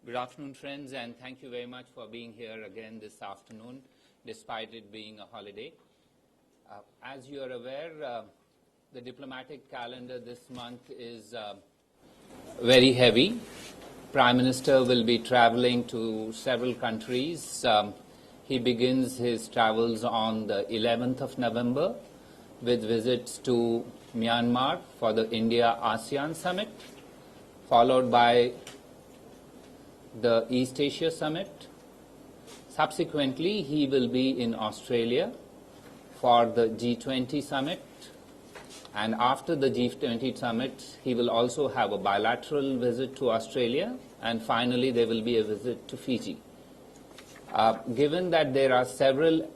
Good afternoon, friends, and thank you very much for being here again this afternoon, despite it being a holiday. As you are aware, the diplomatic calendar this month is very heavy. Prime Minister will be traveling to several countries. He begins his travels on the 11th of November with visits to Myanmar for the India-ASEAN Summit, followed by the East Asia Summit. Subsequently, he will be in Australia for the G-20 Summit. And after the G-20 Summit, he will also have a bilateral visit to Australia. And finally, there will be a visit to Fiji. Given that there are several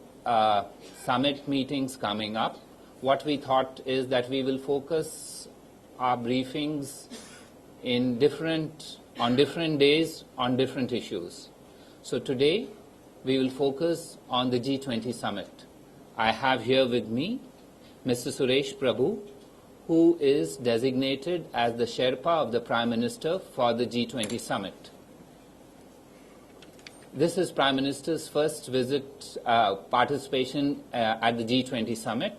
summit meetings coming up, what we thought is that we will focus our briefings on different days on different issues. So today we will focus on the G20 summit. I have here with me Mr. Suresh Prabhu, who is designated as the Sherpa of the Prime Minister for the G20 summit. This is Prime Minister's first visit, participation at the G20 summit,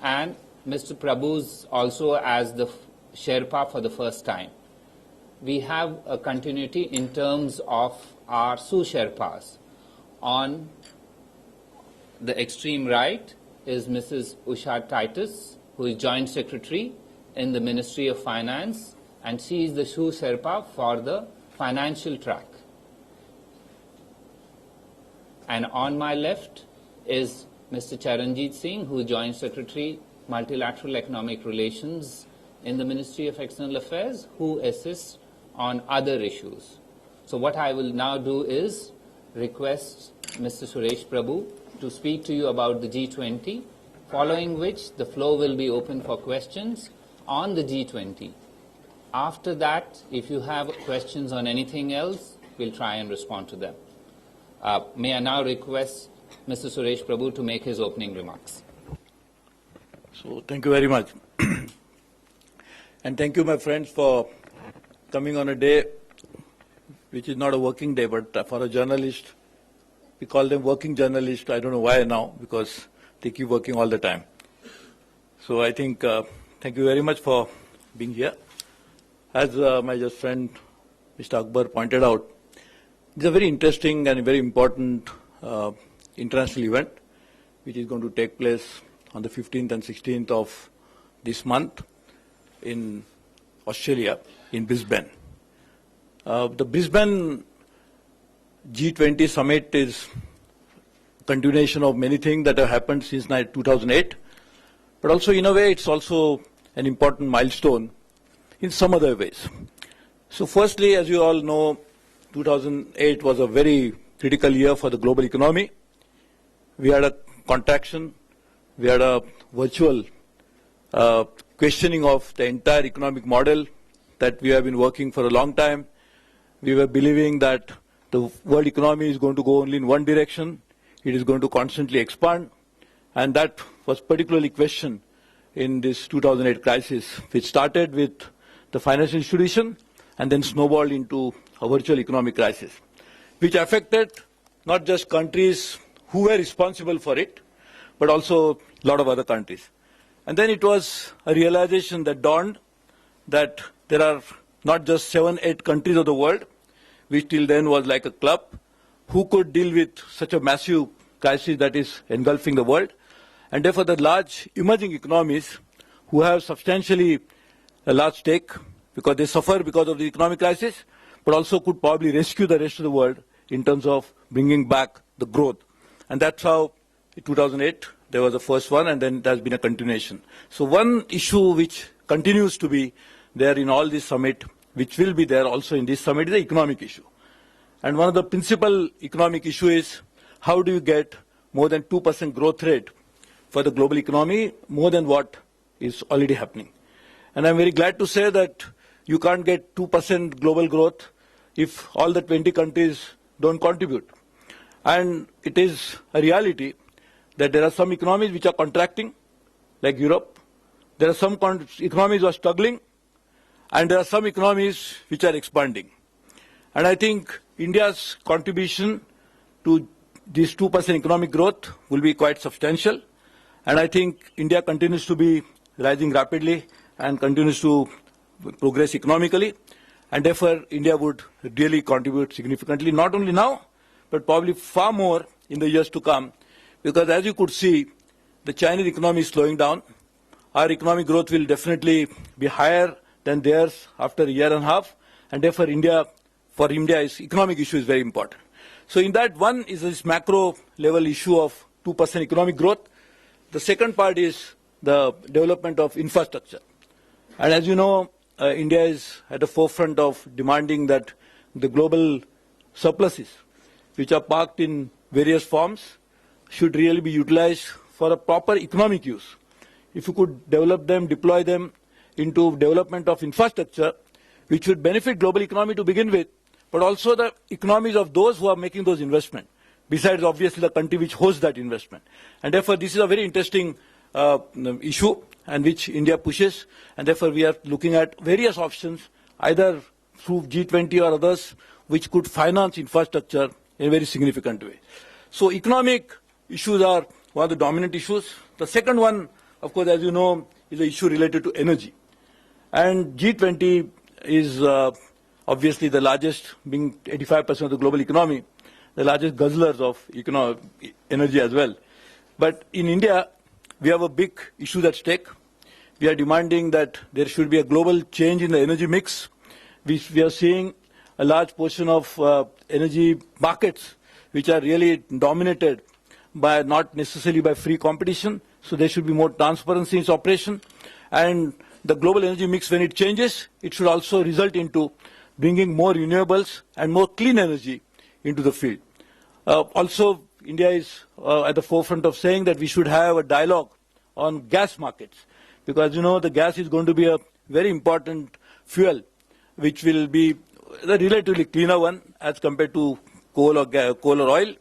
and Mr. Prabhu's also as the Sherpa for the first time. We have a continuity in terms of our sous-Sherpas. On the extreme right is Mrs. Usha Titus, who is Joint Secretary in the Ministry of Finance, and she is the sous-Sherpa for the financial track. And on my left is Mr. Charanjit Singh, who is Joint Secretary, Multilateral Economic Relations in the Ministry of External Affairs, who assists on other issues. So what I will now do is request Mr. Suresh Prabhu to speak to you about the G20, following which the floor will be open for questions on the G20. After that, if you have questions on anything else, we'll try and respond to them. May I now request Mr. Suresh Prabhu to make his opening remarks. So thank you very much. And thank you, my friends, for coming on a day which is not a working day, but for a journalist, we call them working journalists. I don't know why now, because they keep working all the time. So I think, thank you very much for being here. As my just friend, Mr. Akbar, pointed out, it's a very interesting and very important international event, which is going to take place on the 15th and 16th of this month in Australia, in Brisbane. The Brisbane G20 summit is a continuation of many things that have happened since 2008, but also in a way it's also an important milestone in some other ways. So firstly, as you all know, 2008 was a very critical year for the global economy. We had a contraction, we had a virtual questioning of the entire economic model that we have been working for a long time. We were believing that the world economy is going to go only in one direction. It is going to constantly expand. And that was particularly questioned in this 2008 crisis, which started with the financial institution and then snowballed into a virtual economic crisis, which affected not just countries who were responsible for it, but also a lot of other countries. And then it was a realization that dawned that there are not just 7, 8 countries of the world, which till then was like a club, who could deal with such a massive crisis that is engulfing the world. And therefore the large emerging economies who have substantially a large stake because they suffer because of the economic crisis, but also could probably rescue the rest of the world in terms of bringing back the growth. And that's how in 2008 there was the first one, and then there has been a continuation. So one issue which continues to be there in all this summit, which will be there also in this summit, is the economic issue. And one of the principal economic issue is how do you get more than 2% growth rate for the global economy, more than what is already happening. And I'm very glad to say that you can't get 2% global growth if all the 20 countries don't contribute. And it is a reality that there are some economies which are contracting, like Europe. There are some economies which are struggling, and there are some economies which are expanding. And I think India's contribution to this 2% economic growth will be quite substantial. And I think India continues to be rising rapidly and continues to progress economically. And therefore, India would really contribute significantly, not only now, but probably far more in the years to come. Because as you could see, the Chinese economy is slowing down. Our economic growth will definitely be higher than theirs after a year and a half. And therefore, for India, economic issue is very important. So in that, one is this macro level issue of 2% economic growth. The second part is the development of infrastructure. And as you know, India is at the forefront of demanding that the global surpluses, which are parked in various forms, should really be utilized for a proper economic use. If you could develop them, deploy them into development of infrastructure, which would benefit global economy to begin with, but also the economies of those who are making those investments, besides obviously the country which hosts that investment. And therefore, this is a very interesting issue and which India pushes, and therefore we are looking at various options, either through G-20 or others, which could finance infrastructure in a very significant way. So economic issues are one of the dominant issues. The second one, of course, as you know, is the issue related to energy. And G20 is obviously the largest, being 85% of the global economy, the largest guzzlers of energy as well. But in India, we have a big issue at stake. We are demanding that there should be a global change in the energy mix. We are seeing a large portion of energy markets which are really dominated by not necessarily by free competition. So there should be more transparency in its operation. And the global energy mix, when it changes, it should also result into bringing more renewables and more clean energy into the field. Also, India is at the forefront of saying that we should have a dialogue on gas markets, because you know the gas is going to be a very important fuel, which will be a relatively cleaner one as compared to coal or oil.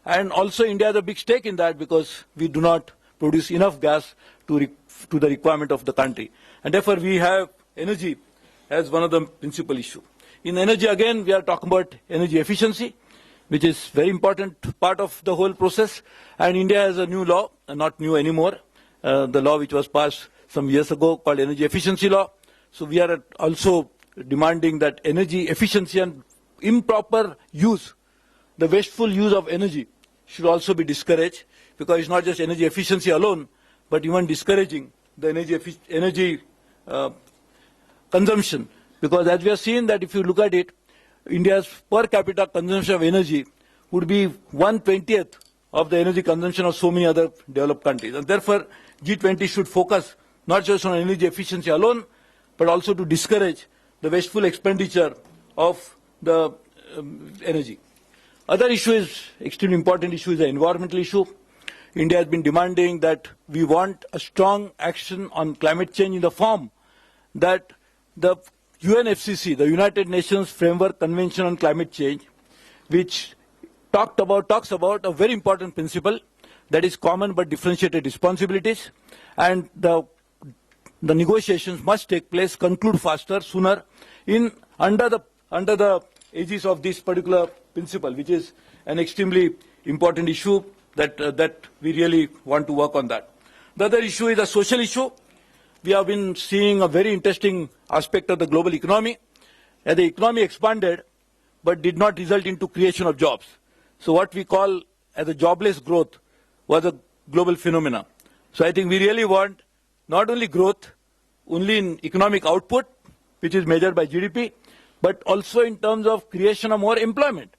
And also India has a big stake in that because we do not produce enough gas to the requirement of the country. And therefore we have energy as one of the principal issues. In energy, again, we are talking about energy efficiency, which is very important part of the whole process. And India has a new law, not new anymore, the law which was passed some years ago called Energy Efficiency Law. So we are also demanding that energy efficiency and improper use, the wasteful use of energy, should also be discouraged, because it's not just energy efficiency alone, but even discouraging the energy consumption. Because as we have seen that if you look at it, India's per capita consumption of energy would be 1/20th of the energy consumption of so many other developed countries. And therefore, G20 should focus not just on energy efficiency alone, but also to discourage the wasteful expenditure of the energy. Other issue is, extremely important issue, is the environmental issue. India has been demanding that we want a strong action on climate change in the form that the UNFCCC, the United Nations Framework Convention on Climate Change, which talks about a very important principle, that is common but differentiated responsibilities, and the negotiations must take place, conclude faster, sooner, under the aegis of this particular principle, which is an extremely important issue that we really want to work on that. The other issue is a social issue. We have been seeing a very interesting aspect of the global economy. The economy expanded, but did not result into creation of jobs. So what we call as a jobless growth was a global phenomenon. So I think we really want not only growth, only in economic output, which is measured by GDP, but also in terms of creation of more employment.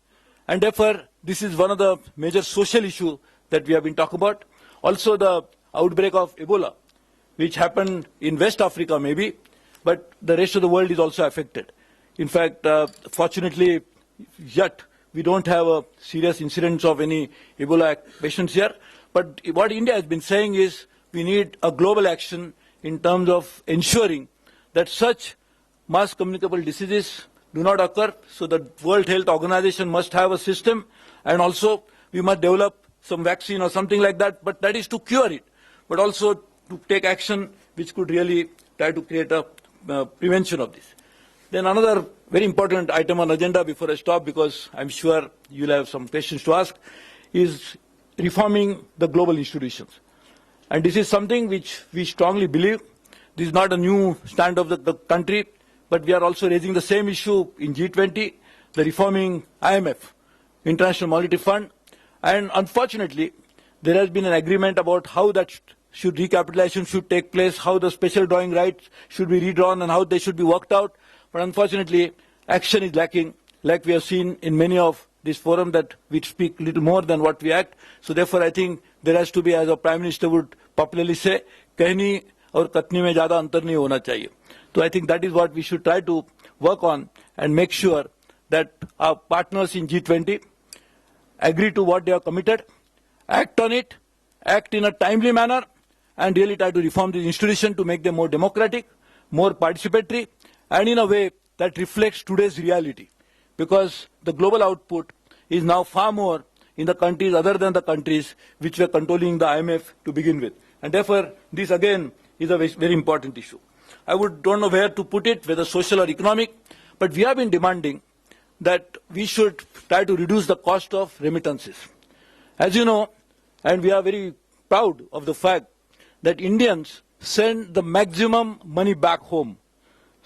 And therefore, this is one of the major social issues that we have been talking about. Also the outbreak of Ebola, which happened in West Africa maybe, but the rest of the world is also affected. In fact, fortunately, yet we don't have a serious incidence of any Ebola patients here. But what India has been saying is we need a global action in terms of ensuring that such mass communicable diseases do not occur. So the World Health Organization must have a system, and also we must develop some vaccine or something like that, but that is to cure it, but also to take action which could really try to create a prevention of this. Then another very important item on agenda before I stop, because I'm sure you'll have some questions to ask, is reforming the global institutions. And this is something which we strongly believe. This is not a new stand of the country, but we are also raising the same issue in G20, the reforming IMF, International Monetary Fund. And unfortunately, there has been an agreement about how that recapitalization should take place, how the special drawing rights should be redrawn, and how they should be worked out. But unfortunately, action is lacking, like we have seen in many of this forum, that we speak little more than what we act. So therefore, I think there has to be, as a Prime Minister would popularly say, कहनी और कथनी में ज़्यादा अंतर नहीं होना चाहिए. So I think that is what we should try to work on and make sure that our partners in G20 agree to what they are committed, act on it, act in a timely manner, and really try to reform the institution to make them more democratic, more participatory, and in a way that reflects today's reality. Because the global output is now far more in the countries other than the countries which were controlling the IMF to begin with. And therefore, this again is a very important issue. I don't know where to put it, whether social or economic, but we have been demanding that we should try to reduce the cost of remittances. As you know, and we are very proud of the fact that Indians send the maximum money back home.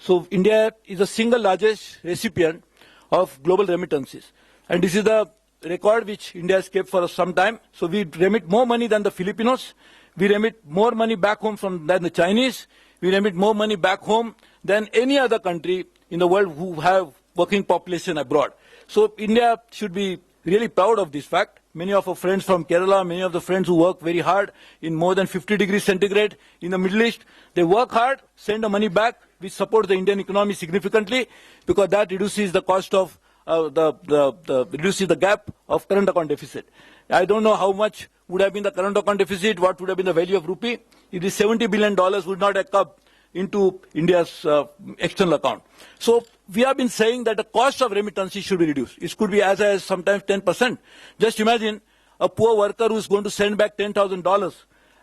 So India is the single largest recipient of global remittances. And this is the record which India has kept for some time. So we remit more money than the Filipinos. We remit more money back home than the Chinese. We remit more money back home than any other country in the world who have working population abroad. So India should be really proud of this fact. Many of our friends from Kerala, many of the friends who work very hard in more than 50 degrees centigrade in the Middle East, they work hard, send the money back, which supports the Indian economy significantly, because that reduces the cost of reduces the gap of current account deficit. I don't know how much would have been the current account deficit, what would have been the value of rupee. If this $70 billion would not have come into India's external account. So we have been saying that the cost of remittances should be reduced. It could be as high as sometimes 10%. Just imagine a poor worker who is going to send back $10,000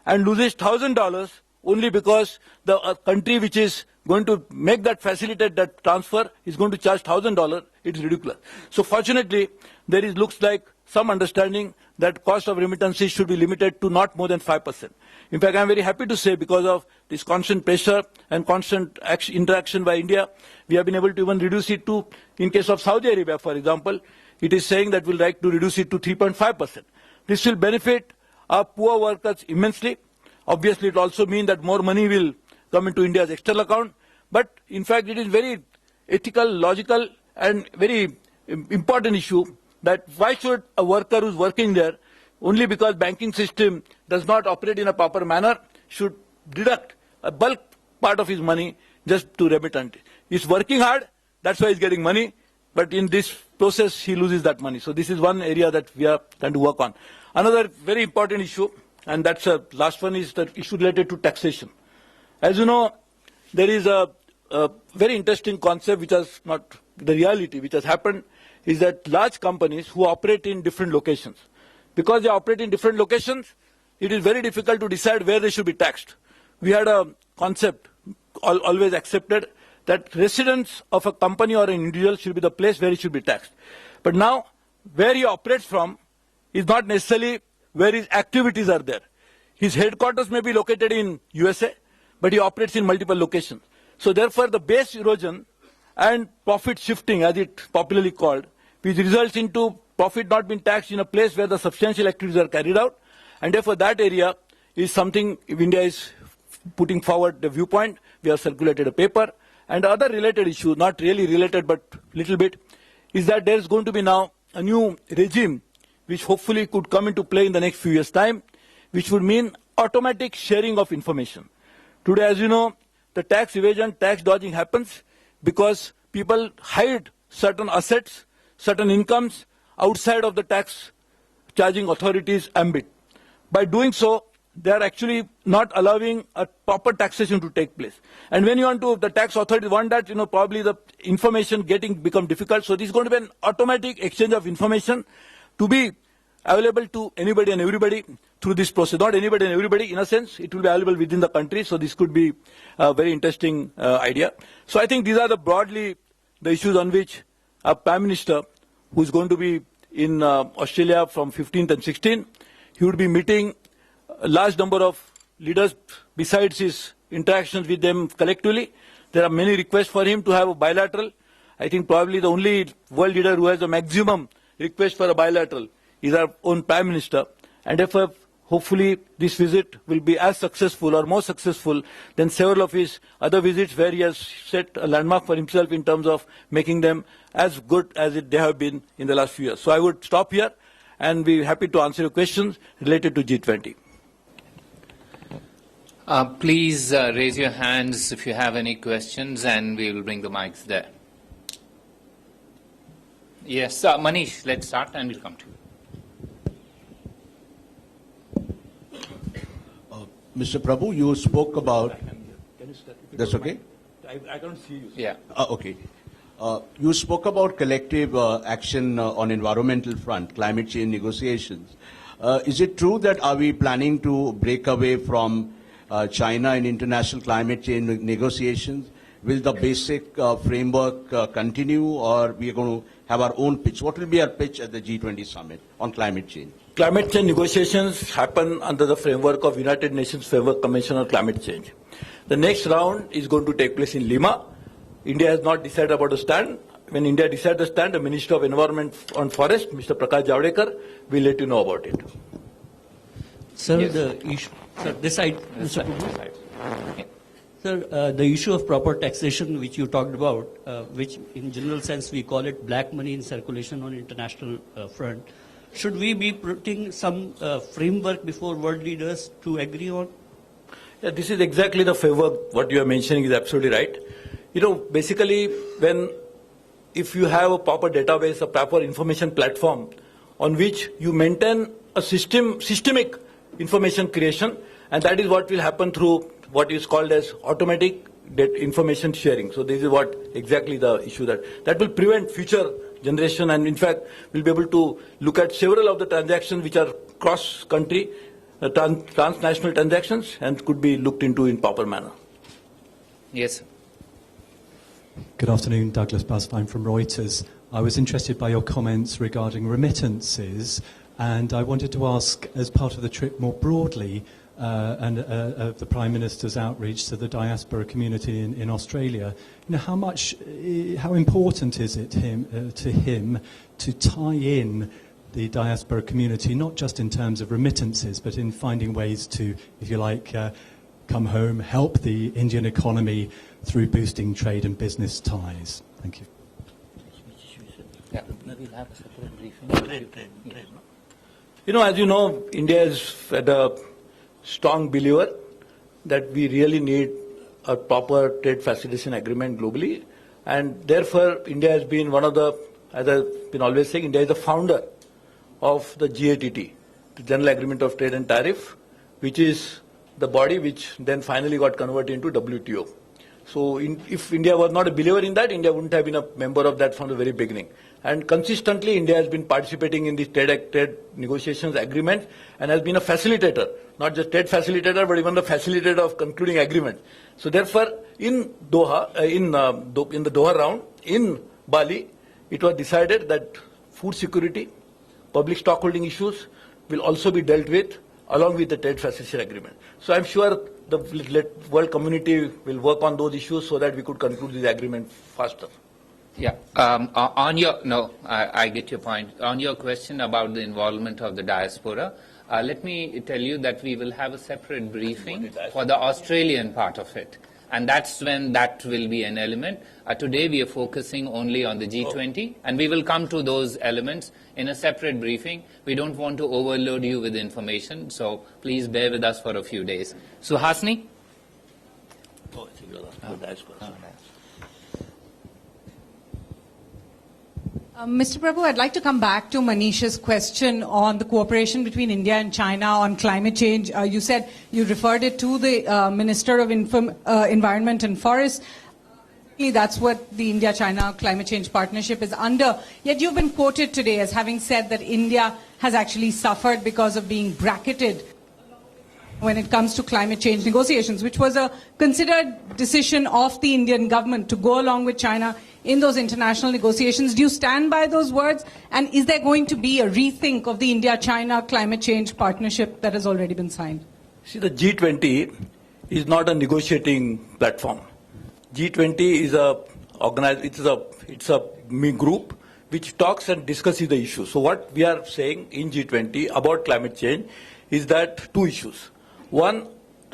and loses $1,000 only because the country which is going to make that facilitate that transfer is going to charge $1,000. It is ridiculous. So fortunately, there looks like some understanding that cost of remittances should be limited to not more than 5%. In fact, I am very happy to say, because of this constant pressure and constant interaction by India, we have been able to even reduce it to, in case of Saudi Arabia, for example, it is saying that we would like to reduce it to 3.5%. This will benefit our poor workers immensely. Obviously, it will also mean that more money will come into India's external account. But in fact, it is very ethical, logical, and very important issue that why should a worker who is working there, only because banking system does not operate in a proper manner, should deduct a bulk part of his money just to remittance. He's working hard, that's why he's getting money, but in this process he loses that money. So this is one area that we are trying to work on. Another very important issue, and that's the last one, is the issue related to taxation. As you know, there is a very interesting concept which has not the reality, which has happened, is that large companies who operate in different locations, because they operate in different locations, it is very difficult to decide where they should be taxed. We had a concept always accepted that residence of a company or an individual should be the place where he should be taxed. But now, where he operates from is not necessarily where his activities are there. His headquarters may be located in USA, but he operates in multiple locations. So therefore, the base erosion and profit shifting, as it popularly called, which results into profit not being taxed in a place where the substantial activities are carried out. And therefore, that area is something India is putting forward the viewpoint. We have circulated a paper. And the other related issue, not really related but little bit, is that there is going to be now a new regime which hopefully could come into play in the next few years' time, which would mean automatic sharing of information. Today, as you know, the tax evasion, tax dodging happens because people hide certain assets, certain incomes outside of the tax charging authorities' ambit. By doing so, they are actually not allowing a proper taxation to take place. And when you want to, the tax authorities want that, probably the information become difficult. So this is going to be an automatic exchange of information to be available to anybody and everybody through this process. Not anybody and everybody, in a sense, it will be available within the country. So this could be a very interesting idea. So I think these are the broadly the issues on which our Prime Minister, who is going to be in Australia from 15th and 16th, he would be meeting a large number of leaders besides his interactions with them collectively. There are many requests for him to have a bilateral. I think probably the only world leader who has a maximum request for a bilateral is our own Prime Minister. And therefore, hopefully this visit will be as successful or more successful than several of his other visits where he has set a landmark for himself in terms of making them as good as they have been in the last few years. So I would stop here and be happy to answer your questions related to G20. Please raise your hands if you have any questions, and we will bring the mics there. Yes, Manish, let's start and we'll come to you. Mr. Prabhu, you spoke about... That's okay? I don't see you. Yeah. Okay. You spoke about collective action on environmental front, climate change negotiations. Is it true that are we planning to break away from China in international climate change negotiations? Will the basic framework continue, or we are going to have our own pitch? What will be our pitch at the G20 summit on climate change? Climate change negotiations happen under the framework of United Nations Framework Convention on Climate Change. The next round is going to take place in Lima. India has not decided about a stand. When India decides the stand, the Minister of Environment and Forest, Mr. Prakash Javadekar, will let you know about it. Sir, Yes. the issue, sir, this side, Mr. Prabhu. Right. Sir, the issue of proper taxation, which you talked about, which in general sense we call it black money in circulation on international front, should we be putting some framework before world leaders to agree on? Yeah, this is exactly the framework. What you are mentioning is absolutely right. You know, basically, if you have a proper database, a proper information platform on which you maintain a systemic information creation, and that is what will happen through what is called as automatic information sharing. So this is what exactly the issue that will prevent future generation, and in fact we'll be able to look at several of the transactions which are cross-country, transnational transactions, and could be looked into in proper manner. Yes. Good afternoon, Douglas Busvine from Reuters. I was interested by your comments regarding remittances, and I wanted to ask, as part of the trip more broadly, and of the Prime Minister's outreach to the diaspora community in Australia, you know, how important is it to him to tie in the diaspora community, not just in terms of remittances, but in finding ways to, if you like, come home, help the Indian economy through boosting trade and business ties? Thank you. Yeah. We'll have a separate briefing. You know, as you know, India is at a strong believer that we really need a proper trade facilitation agreement globally, and therefore India has been one of the, as I've been always saying, India is the founder of the GATT, the General Agreement of Trade and Tariff, which is the body which then finally got converted into WTO. So if India was not a believer in that, India wouldn't have been a member of that from the very beginning. And consistently, India has been participating in these trade negotiations, agreements, and has been a facilitator, not just trade facilitator, but even the facilitator of concluding agreements. So therefore, in Doha, in the Doha round, in Bali, it was decided that food security, public stockholding issues will also be dealt with along with the trade facilitation agreement. So I'm sure the world community will work on those issues so that we could conclude this agreement faster. Yeah. I get your point. On your question about the involvement of the diaspora, let me tell you that we will have a separate briefing for the Australian part of it. And that's when that will be an element. Today we are focusing only on the G20, and we will come to those elements in a separate briefing. We don't want to overload you with information, so please bear with us for a few days. Suhasini? Mr. Prabhu, I'd like to come back to Manish's question on the cooperation between India and China on climate change. You said you referred it to the Minister of Environment and Forest. That's what the India-China climate change partnership is under. Yet you've been quoted today as having said that India has actually suffered because of being bracketed when it comes to climate change negotiations, which was a considered decision of the Indian government to go along with China in those international negotiations. Do you stand by those words? And is there going to be a rethink of the India-China climate change partnership that has already been signed? See, the G20 is not a negotiating platform. G20 is it's a group which talks and discusses the issues. So what we are saying in G20 about climate change is that two issues. One,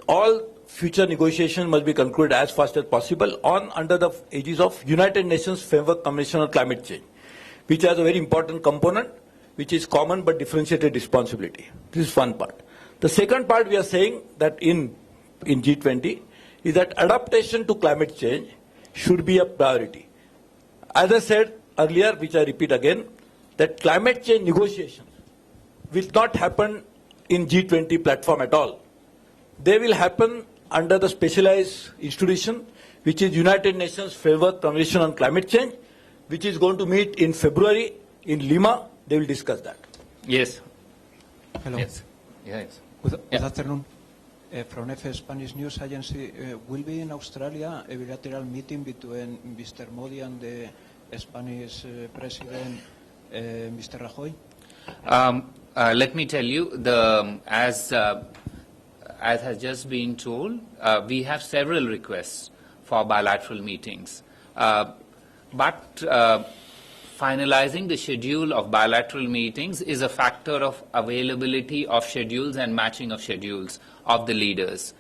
all future negotiations must be concluded as fast as possible under the aegis of United Nations Framework Convention on Climate Change, which has a very important component, which is common but differentiated responsibility. This is one part. The second part we are saying that in G20 is that adaptation to climate change should be a priority. As I said earlier, which I repeat again, that climate change negotiations will not happen in G20 platform at all. They will happen under the specialized institution, which is United Nations Framework Convention on Climate Change, which is going to meet in February in Lima. They will discuss that. Yes. Hello. Yes. Yes. Good afternoon. From F Spanish News Agency, will be in Australia a bilateral meeting between Mr. Modi and the Spanish President, Mr. Rajoy? Let me tell you, as has just been told, we have several requests for bilateral meetings. But finalizing the schedule of bilateral meetings is a factor of availability of schedules and matching of schedules of the leaders.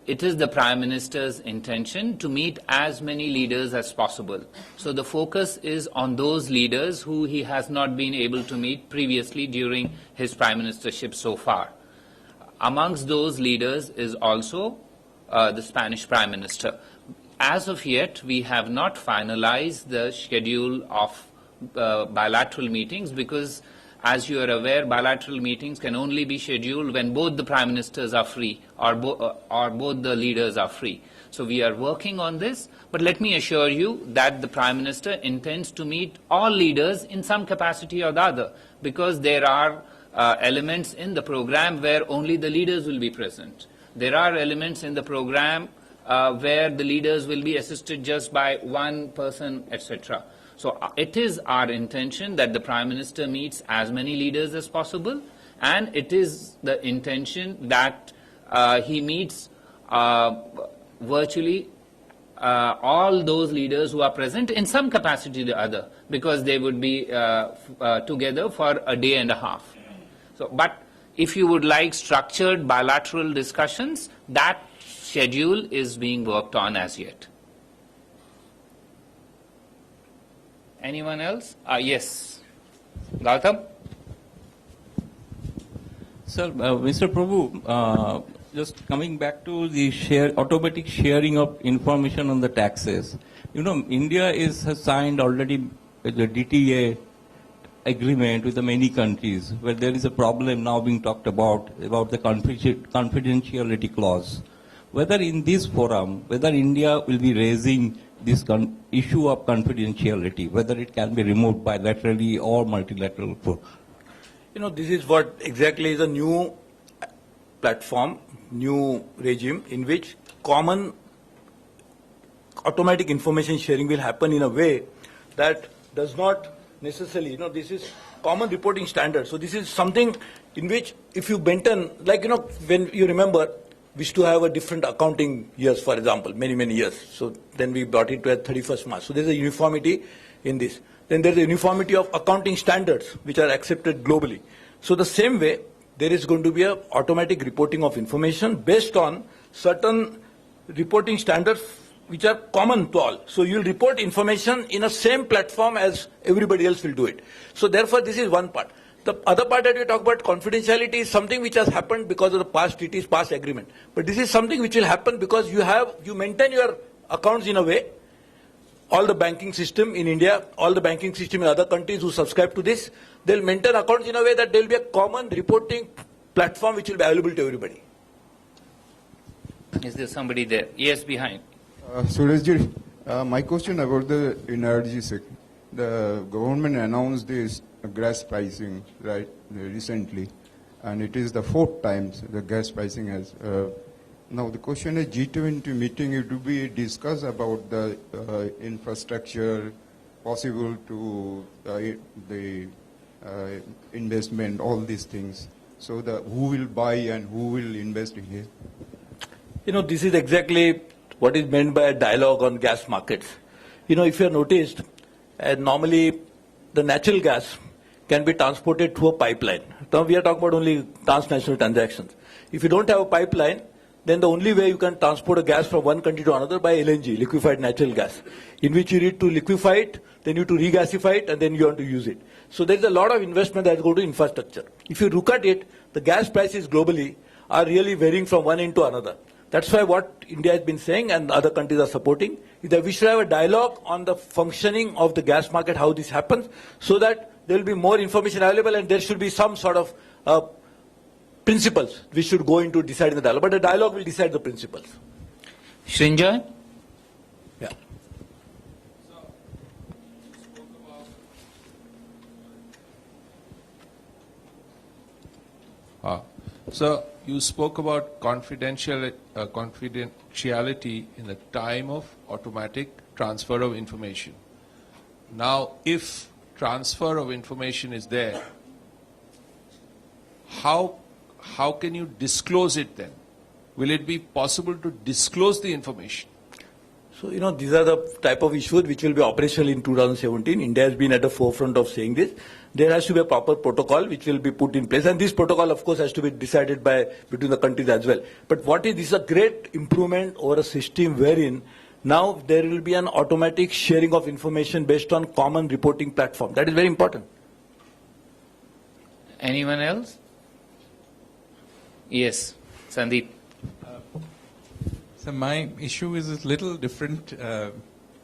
It is the Prime Minister's intention to meet as many leaders as possible. So the focus is on those leaders who he has not been able to meet previously during his Prime Ministership so far. Amongst those leaders is also the Spanish Prime Minister. As of yet, we have not finalized the schedule of bilateral meetings because, as you are aware, bilateral meetings can only be scheduled when both the Prime Ministers are free or both the leaders are free. So we are working on this, but let me assure you that the Prime Minister intends to meet all leaders in some capacity or the other, because there are elements in the program where only the leaders will be present. There are elements in the program where the leaders will be assisted just by one person, etc. So it is our intention that the Prime Minister meets as many leaders as possible, and it is the intention that he meets virtually all those leaders who are present in some capacity or the other, because they would be together for a day and a half. So, but if you would like structured bilateral discussions, that schedule is being worked on as yet. Anyone else? Yes. Gautam? Sir, Mr. Prabhu, just coming back to the automatic sharing of information on the taxes. You know, India has signed already the DTA agreement with the many countries where there is a problem now being talked about the confidentiality clause. Whether in this forum, whether India will be raising this issue of confidentiality, whether it can be removed bilaterally or multilateral. You know, this is what exactly is a new platform, new regime in which common automatic information sharing will happen in a way that does not necessarily, you know, this is common reporting standards. So this is something in which if you maintain, like, you know, when you remember, we used to have a different accounting years, for example, many, many years. So then we brought it to a 31st March. So there's a uniformity in this. Then there's a uniformity of accounting standards which are accepted globally. So the same way, there is going to be an automatic reporting of information based on certain reporting standards which are common to all. So you'll report information in a same platform as everybody else will do it. So therefore, this is one part. The other part that we talk about confidentiality is something which has happened because of the past treaties, past agreement. But this is something which will happen because you maintain your accounts in a way. All the banking system in India, all the banking system in other countries who subscribe to this, they'll maintain accounts in a way that there will be a common reporting platform which will be available to everybody. Is there somebody there? Yes, behind. Surajji, my question about the energy sector. The government announced this gas pricing recently, and it is the fourth time the gas pricing has Now the question is G20 meeting, it will be discussed about the infrastructure possible to the investment, all these things. So who will buy and who will invest in here? This is exactly what is meant by a dialogue on gas markets. If you have noticed, normally the natural gas can be transported through a pipeline. Now we are talking about only transnational transactions. If you don't have a pipeline, then the only way you can transport a gas from one country to another by LNG, liquefied natural gas, in which you need to liquefy it, then you need to regasify it, and then you want to use it. So there is a lot of investment that goes to infrastructure. If you look at it, the gas prices globally are really varying from one end to another. That's why what India has been saying and other countries are supporting is that we should have a dialogue on the functioning of the gas market, how this happens, so that there will be more information available and there should be some sort of principles we should go into deciding the dialogue. But the dialogue will decide the principles. Srinjoy? Yeah. So you spoke about confidentiality in the time of automatic transfer of information. Now, if transfer of information is there, how can you disclose it then? Will it be possible to disclose the information? So, these are the type of issues which will be operational in 2017. India has been at the forefront of saying this. There has to be a proper protocol which will be put in place. And this protocol, of course, has to be decided between the countries as well. But this is a great improvement over a system wherein now there will be an automatic sharing of information based on common reporting platform. That is very important. Anyone else? Yes, Sandeep. So my issue is a little different.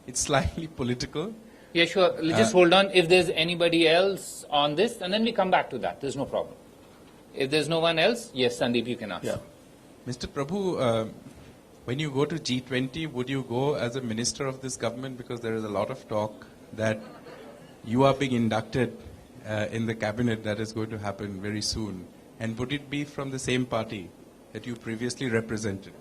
It's slightly political. Yeah, sure. Just hold on. If there's anybody else on this, and then we come back to that. There's no problem. If there's no one else, yes, Sandeep, you can ask. Yeah. Mr. Prabhu, when you go to G20, would you go as a minister of this government? Because there is a lot of talk that you are being inducted in the cabinet that is going to happen very soon. And would it be from the same party that you previously represented?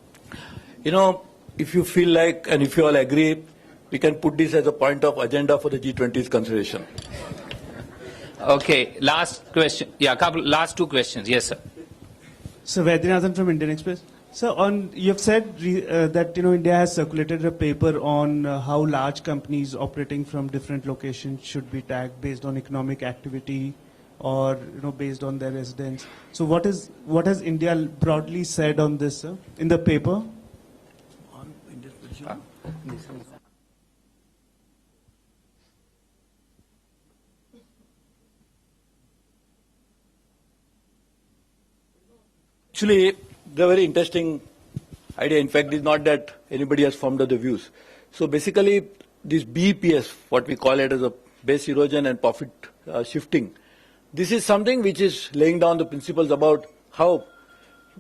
If you feel like, and if you all agree, we can put this as a point of agenda for the G20's consideration. Okay, last question. Yeah, last two questions. Yes, sir. So, Vaidyanathan from Indian Express. So, you have said that India has circulated a paper on how large companies operating from different locations should be tagged based on economic activity or based on their residence. So, what has India broadly said on this, sir, in the paper? Actually, they're very interesting idea. In fact, it's not that anybody has formed other views. So basically, this BEPS, what we call it as a base erosion and profit shifting, this is something which is laying down the principles about how,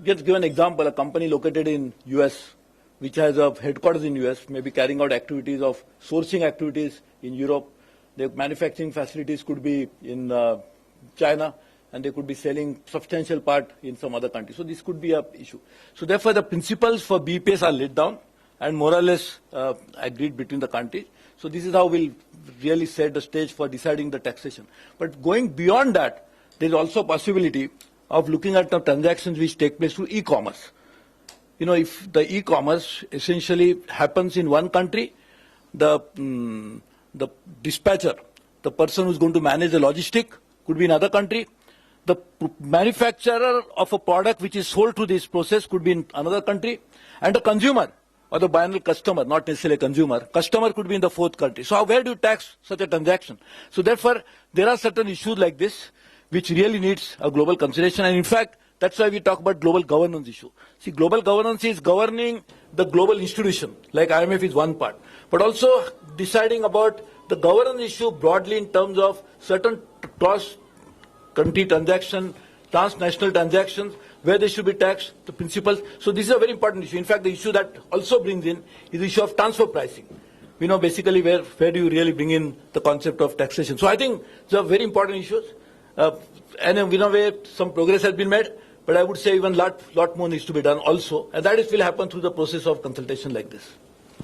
just give an example, a company located in US, which has a headquarters in US, maybe carrying out activities of sourcing activities in Europe. Their manufacturing facilities could be in China, and they could be selling substantial part in some other country. So this could be an issue. So therefore, the principles for BPS are laid down and more or less agreed between the countries. So this is how we'll really set the stage for deciding the taxation. But going beyond that, there is also a possibility of looking at the transactions which take place through e-commerce. If the e-commerce essentially happens in one country, the dispatcher, the person who's going to manage the logistic, could be in another country. The manufacturer of a product which is sold through this process could be in another country, and the consumer or the final customer, not necessarily a consumer, customer could be in the fourth country. So where do you tax such a transaction? So therefore, there are certain issues like this which really needs a global consideration, and in fact, that's why we talk about global governance issue. See, global governance is governing the global institution, like IMF is one part, but also deciding about the governance issue broadly in terms of certain cross-country transactions, transnational transactions, where they should be taxed, the principles. So this is a very important issue. In fact, the issue that also brings in is the issue of transfer pricing. Basically where do you really bring in the concept of taxation. So I think these are very important issues. And in a way, some progress has been made. But I would say even lot more needs to be done also, and that will happen through the process of consultation like this.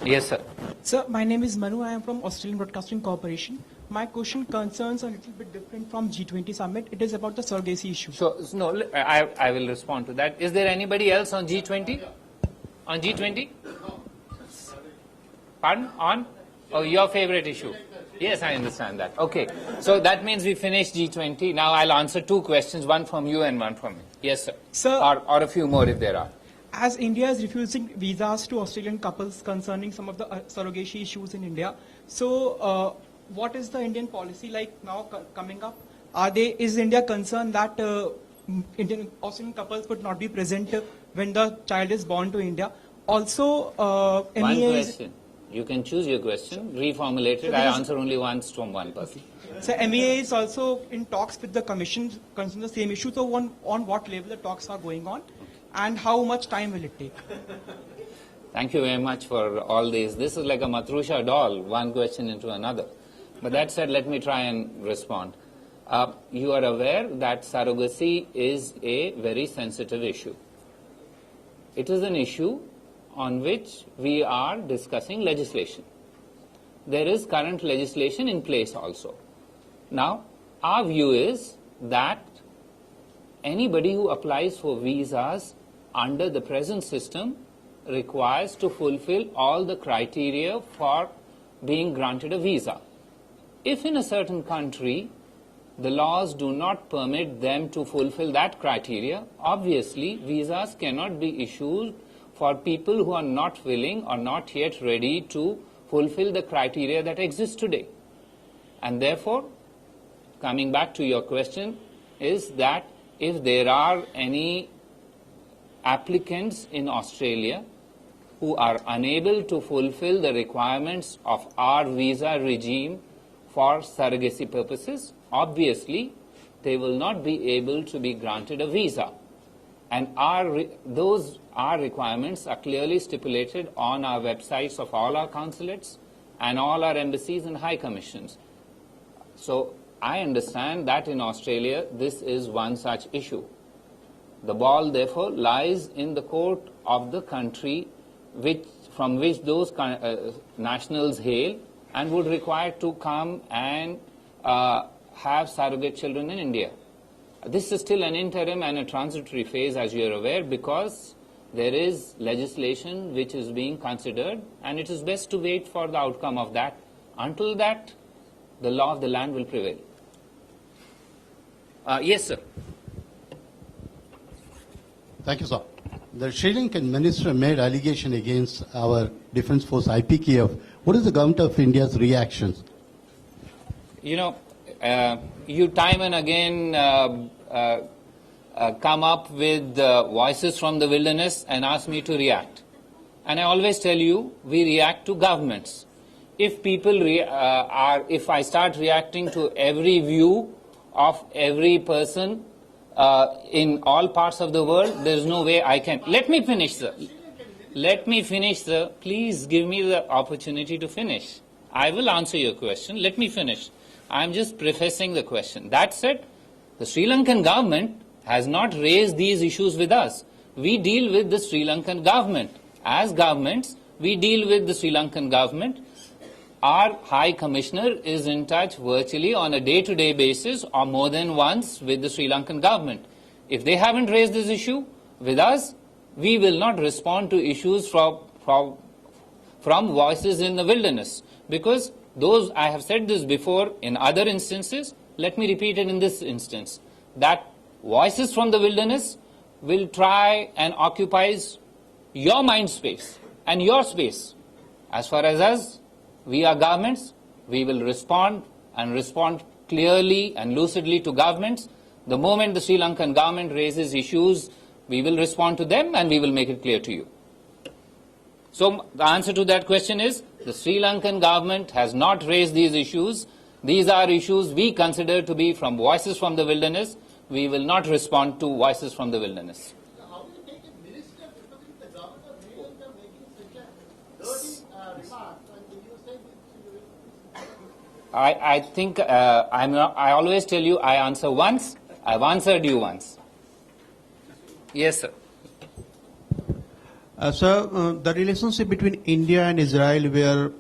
Yes, sir. Sir, my name is Manu. I am from Australian Broadcasting Corporation. My question concerns a little bit different from G20 summit. It is about the surrogacy issue. So, no, I will respond to that. Is there anybody else on G20? On G20? Pardon? On? Oh, your favorite issue. Yes, I understand that. Okay. So that means we finished G20. Now I'll answer two questions, one from you and one from me. Yes, sir. Sir, or a few more if there are. as India is refusing visas to Australian couples concerning some of the surrogacy issues in India, so what is the Indian policy like now coming up? Is India concerned that Indian Australian couples would not be present when the child is born to India? Also, One MEA question. You can choose your question, reformulate it. So I this is- answer only once from one person. So MEA is also in talks with the Commission concerning the same issue. So on what level the talks are going on, and how much time will it take? Thank you very much for all these. This is like a Matrusha doll, one question into another. But that said, let me try and respond. You are aware that surrogacy is a very sensitive issue. It is an issue on which we are discussing legislation. There is current legislation in place also. Now, our view is that anybody who applies for visas under the present system requires to fulfill all the criteria for being granted a visa. If in a certain country the laws do not permit them to fulfill that criteria, obviously visas cannot be issued for people who are not willing or not yet ready to fulfill the criteria that exist today. And therefore, coming back to your question, is that if there are any applicants in Australia who are unable to fulfill the requirements of our visa regime for surrogacy purposes, obviously they will not be able to be granted a visa. And our requirements are clearly stipulated on our websites of all our consulates and all our embassies and high commissions. So I understand that in Australia this is one such issue. The ball therefore lies in the court of the country from which those nationals hail and would require to come and have surrogate children in India. This is still an interim and a transitory phase, as you are aware, because there is legislation which is being considered, and it is best to wait for the outcome of that. Until that, the law of the land will prevail. Yes, sir. Thank you, sir. The Sri Lankan minister made allegation against our Defence Force IPKF. What is the government of India's reactions? You know, you time and again come up with voices from the wilderness and ask me to react. And I always tell you, we react to governments. If people if I start reacting to every view of every person in all parts of the world, there is no way I can. Let me finish, sir. Let me finish, sir. Please give me the opportunity to finish. I will answer your question. Let me finish. I'm just prefacing the question. That said, the Sri Lankan government has not raised these issues with us. We deal with the Sri Lankan government. As governments, we deal with the Sri Lankan government. Our High Commissioner is in touch virtually on a day-to-day basis or more than once with the Sri Lankan government. If they haven't raised this issue with us, we will not respond to issues from voices in the wilderness. Because those, I have said this before in other instances, let me repeat it in this instance, that voices from the wilderness will try and occupy your mind space and your space. As far as us, we are governments, we will respond and respond clearly and lucidly to governments. The moment the Sri Lankan government raises issues, we will respond to them and we will make it clear to you. So the answer to that question is, the Sri Lankan government has not raised these issues. These are issues we consider to be from voices from the wilderness. We will not respond to voices from the wilderness. How do you take a minister representing the government of Sri Lanka making such a dirty remark, and you say this? I think I always tell you I answer once. I've answered you once. Yes, sir. Sir, the relationship between India and Israel were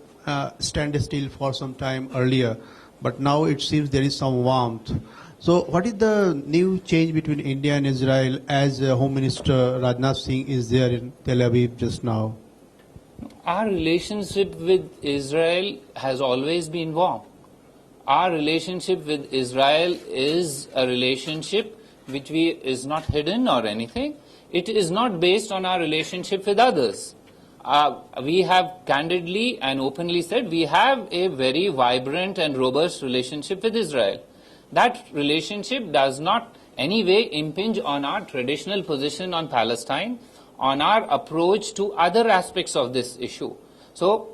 standstill for some time earlier, but now it seems there is some warmth. So what is the new change between India and Israel as Home Minister Rajnath Singh is there in Tel Aviv just now? Our relationship with Israel has always been warm. Our relationship with Israel is a relationship which is not hidden or anything. It is not based on our relationship with others. We have candidly and openly said we have a very vibrant and robust relationship with Israel. That relationship does not anyway impinge on our traditional position on Palestine, on our approach to other aspects of this issue. So,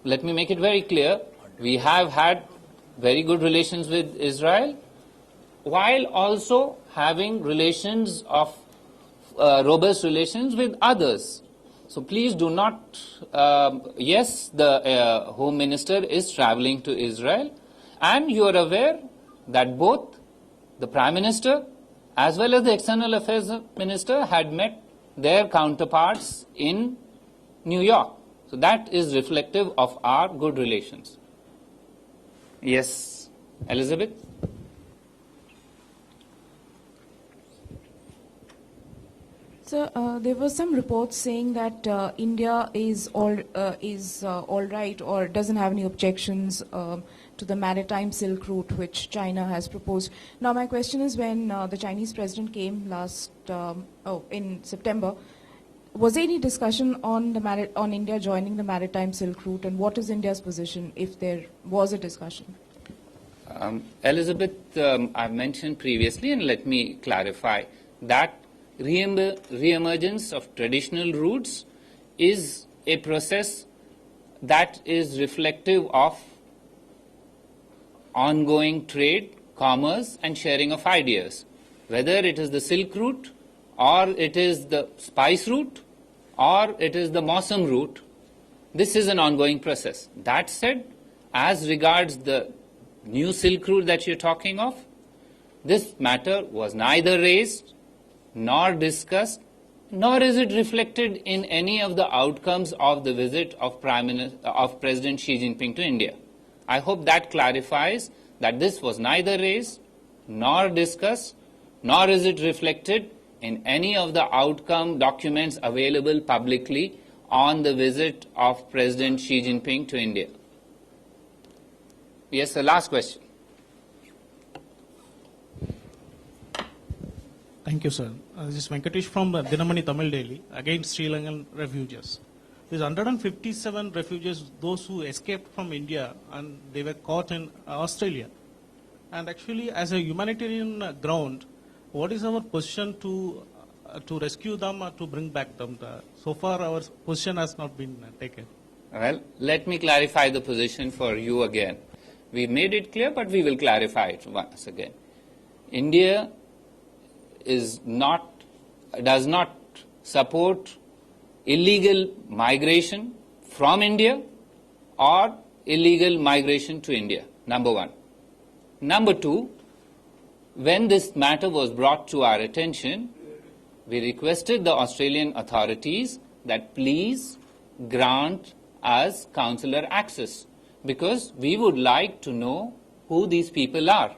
let me make it very clear, we have had very good relations with Israel, while also having relations of robust relations with others. So please do not, yes, the Home Minister is traveling to Israel, and you are aware that both the Prime Minister as well as the External Affairs Minister had met their counterparts in New York. So that is reflective of our good relations. Yes, Elizabeth? So there were some reports saying that India is all right or doesn't have any objections to the maritime Silk Route which China has proposed. Now my question is, when the Chinese president came in September, was there any discussion on India joining the maritime Silk Route, and what is India's position if there was a discussion? Elizabeth, I've mentioned previously, and let me clarify that re-emergence of traditional routes is a process that is reflective of ongoing trade, commerce and sharing of ideas. Whether it is the Silk Route, or it is the Spice Route, or it is the Mawsum Route, this is an ongoing process. That said, as regards the new Silk Route that you're talking of, this matter was neither raised nor discussed, nor is it reflected in any of the outcomes of the visit of President Xi Jinping to India. I hope that clarifies that this was neither raised nor discussed, nor is it reflected in any of the outcome documents available publicly on the visit of President Xi Jinping to India. Yes, the last question. Thank you, sir. This is Venkatesh from Dinamani Tamil Daily against Sri Lankan refugees. There's 157 refugees, those who escaped from India, and they were caught in Australia. And actually, as a humanitarian ground, what is our position to rescue them or to bring back them? So far, our position has not been taken. Well, let me clarify the position for you again. We made it clear, but we will clarify it once again. India does not support illegal migration from India or illegal migration to India, number one. Number two, when this matter was brought to our attention, we requested the Australian authorities that please grant us consular access, because we would like to know who these people are.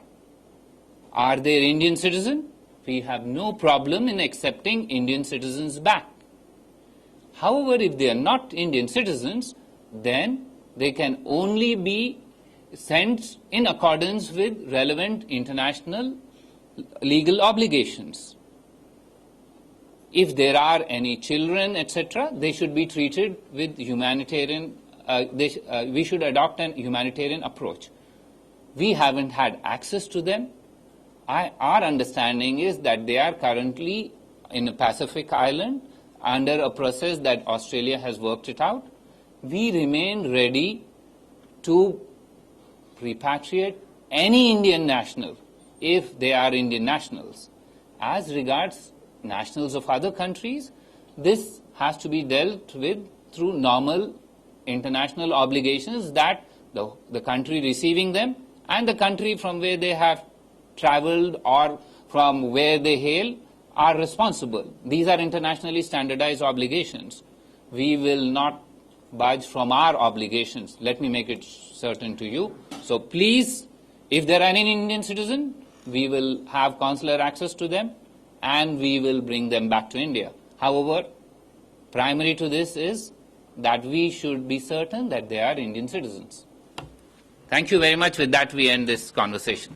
Are they Indian citizens? We have no problem in accepting Indian citizens back. However, if they are not Indian citizens, then they can only be sent in accordance with relevant international legal obligations. If there are any children, etc., they should be treated with humanitarian, we should adopt an humanitarian approach. We haven't had access to them. Our understanding is that they are currently in a Pacific island under a process that Australia has worked it out. We remain ready to repatriate any Indian national if they are Indian nationals. As regards nationals of other countries, this has to be dealt with through normal international obligations that the country receiving them and the country from where they have traveled or from where they hail are responsible. These are internationally standardized obligations. We will not budge from our obligations. Let me make it certain to you. So please, if there are any Indian citizen, we will have consular access to them and we will bring them back to India. However, primary to this is that we should be certain that they are Indian citizens. Thank you very much. With that, we end this conversation.